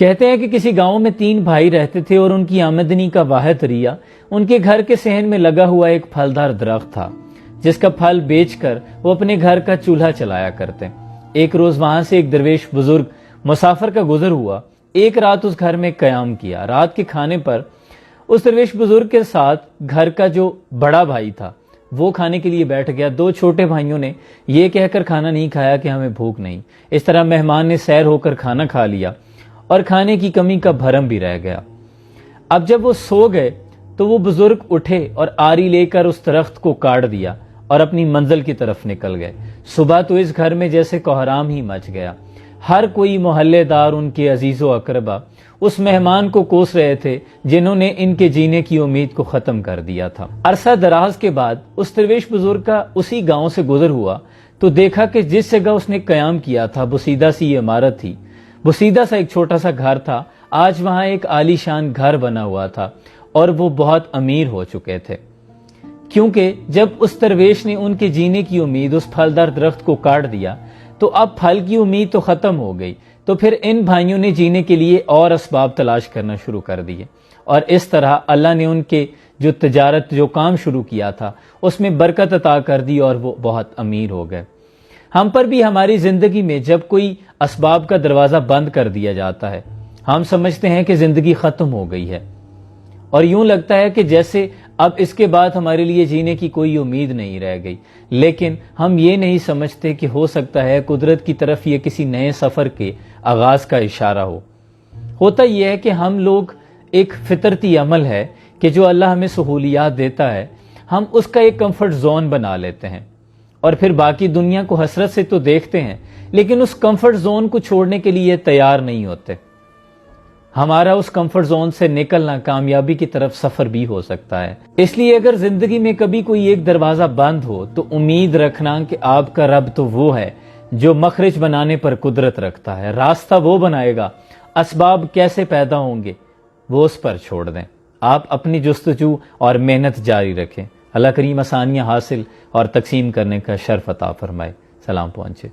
کہتے ہیں کہ کسی گاؤں میں 3 بھائی رہتے تھے اور ان کی آمدنی کا واحد ذریعہ ان کے گھر کے صحن میں لگا ہوا ایک پھلدار درخت تھا جس کا پھل بیچ کر وہ اپنے گھر کا چولہا چلایا کرتے۔ ایک روز وہاں سے ایک درویش بزرگ مسافر کا گزر ہوا۔ ایک رات اس گھر میں قیام کیا۔ رات کے کھانے پر اس درویش بزرگ کے ساتھ گھر کا جو بڑا بھائی تھا وہ کھانے کے لیے بیٹھ گیا۔ 2 چھوٹے بھائیوں نے یہ کہہ کر کھانا نہیں کھایا کہ ہمیں بھوک نہیں۔ اس طرح مہمان نے سیر ہو کر کھانا کھا لیا اور کھانے کی کمی کا بھرم بھی رہ گیا۔ اب جب وہ سو گئے تو وہ بزرگ اٹھے اور آری لے کر اس درخت کو کاٹ دیا اور اپنی منزل کی طرف نکل گئے۔ صبح تو اس گھر میں جیسے کوہرام ہی مچ گیا۔ ہر کوئی محلے دار، ان کے عزیز و اقربا اس مہمان کو کوس رہے تھے جنہوں نے ان کے جینے کی امید کو ختم کر دیا تھا۔ عرصہ دراز کے بعد اس درویش بزرگ کا اسی گاؤں سے گزر ہوا تو دیکھا کہ جس جگہ اس نے قیام کیا تھا بسیدہ سی عمارت تھی، بسیدہ سا ایک چھوٹا سا گھر تھا۔ آج وہاں ایک عالی شان گھر بنا ہوا تھا اور وہ بہت امیر ہو چکے تھے، کیونکہ جب اس درویش نے ان کے جینے کی امید اس پھلدار درخت کو کاٹ دیا تو اب پھل کی امید تو ختم ہو گئی۔ تو پھر ان بھائیوں نے جینے کے لیے اور اسباب تلاش کرنا شروع کر دیے، اور اس طرح اللہ نے ان کے جو تجارت، جو کام شروع کیا تھا اس میں برکت عطا کر دی اور وہ بہت امیر ہو گئے۔ ہم پر بھی ہماری زندگی میں جب کوئی اسباب کا دروازہ بند کر دیا جاتا ہے، ہم سمجھتے ہیں کہ زندگی ختم ہو گئی ہے، اور یوں لگتا ہے کہ جیسے اب اس کے بعد ہمارے لیے جینے کی کوئی امید نہیں رہ گئی۔ لیکن ہم یہ نہیں سمجھتے کہ ہو سکتا ہے قدرت کی طرف یہ کسی نئے سفر کے آغاز کا اشارہ ہو۔ ہوتا یہ ہے کہ ہم لوگ ایک فطرتی عمل ہے کہ جو اللہ ہمیں سہولیات دیتا ہے ہم اس کا ایک کمفرٹ زون بنا لیتے ہیں، اور پھر باقی دنیا کو حسرت سے تو دیکھتے ہیں لیکن اس کمفرٹ زون کو چھوڑنے کے لیے تیار نہیں ہوتے۔ ہمارا اس کمفرٹ زون سے نکلنا کامیابی کی طرف سفر بھی ہو سکتا ہے۔ اس لیے اگر زندگی میں کبھی کوئی ایک دروازہ بند ہو تو امید رکھنا کہ آپ کا رب تو وہ ہے جو مخرج بنانے پر قدرت رکھتا ہے، راستہ وہ بنائے گا، اسباب کیسے پیدا ہوں گے وہ اس پر چھوڑ دیں۔ آپ اپنی جستجو اور محنت جاری رکھیں۔ اللہ کریم آسانیاں حاصل اور تقسیم کرنے کا شرف عطا فرمائے۔ سلام پہنچے۔